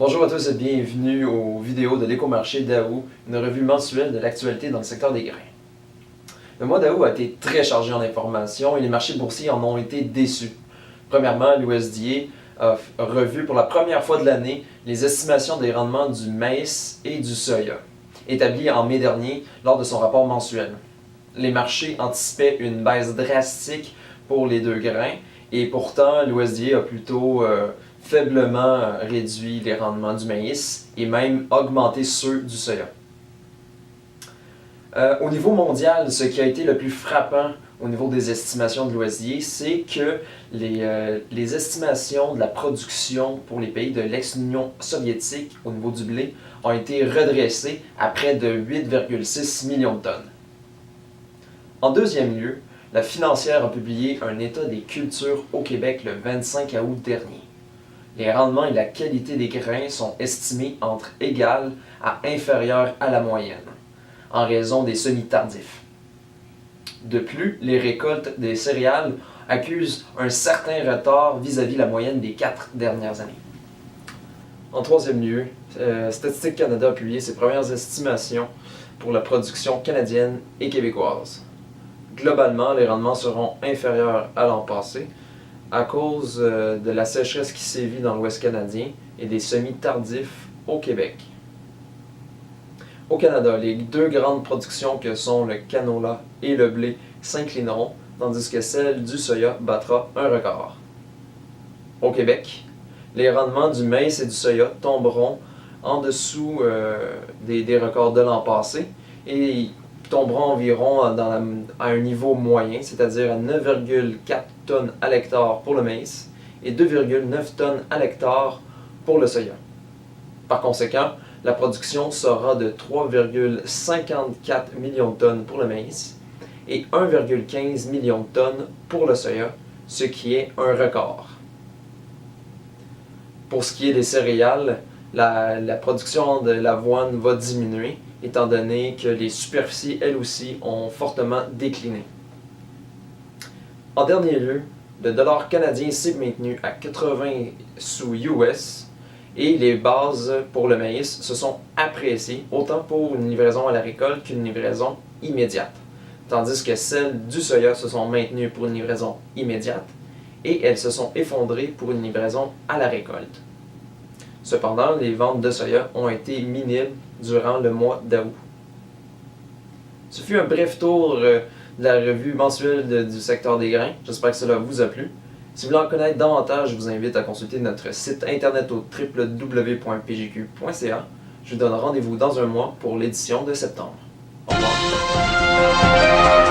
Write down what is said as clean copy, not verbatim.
Bonjour à tous et bienvenue aux vidéos de l'Écomarché d'Août, une revue mensuelle de l'actualité dans le secteur des grains. Le mois d'août a été très chargé en informations et les marchés boursiers en ont été déçus. Premièrement, l'USDA a revu pour la première fois de l'année les estimations des rendements du maïs et du soya, établies en mai dernier lors de son rapport mensuel. Les marchés anticipaient une baisse drastique pour les deux grains et pourtant l'USDA a plutôt faiblement réduit les rendements du maïs et même augmenté ceux du soya. Au niveau mondial, ce qui a été le plus frappant au niveau des estimations de l'USDA, c'est que les estimations de la production pour les pays de l'ex-Union soviétique au niveau du blé ont été redressées à près de 8,6 millions de tonnes. En deuxième lieu, la Financière a publié un état des cultures au Québec le 25 août dernier. Les rendements et la qualité des grains sont estimés entre égales à inférieurs à la moyenne, en raison des semis tardifs. De plus, les récoltes des céréales accusent un certain retard vis-à-vis la moyenne des 4 dernières années. En troisième lieu, Statistique Canada a publié ses premières estimations pour la production canadienne et québécoise. Globalement, les rendements seront inférieurs à l'an passé à cause de la sécheresse qui sévit dans l'Ouest canadien et des semis tardifs au Québec. Au Canada, les deux grandes productions que sont le canola et le blé s'inclineront, tandis que celle du soya battra un record. Au Québec, les rendements du maïs et du soya tomberont en dessous des records de l'an passé et tomberont environ à un niveau moyen, c'est-à-dire à 9,4 tonnes à l'hectare pour le maïs et 2,9 tonnes à l'hectare pour le soya. Par conséquent, la production sera de 3,54 millions de tonnes pour le maïs et 1,15 million de tonnes pour le soya, ce qui est un record. Pour ce qui est des céréales, la production de l'avoine va diminuer, étant donné que les superficies, elles aussi, ont fortement décliné. En dernier lieu, le dollar canadien s'est maintenu à 80 sous US et les bases pour le maïs se sont appréciées, autant pour une livraison à la récolte qu'une livraison immédiate, tandis que celles du soya se sont maintenues pour une livraison immédiate et elles se sont effondrées pour une livraison à la récolte. Cependant, les ventes de soya ont été minimes durant le mois d'août. Ce fut un bref tour de la revue mensuelle du secteur des grains. J'espère que cela vous a plu. Si vous voulez en connaître davantage, je vous invite à consulter notre site internet au www.pgq.ca. Je vous donne rendez-vous dans un mois pour l'édition de septembre. Au revoir.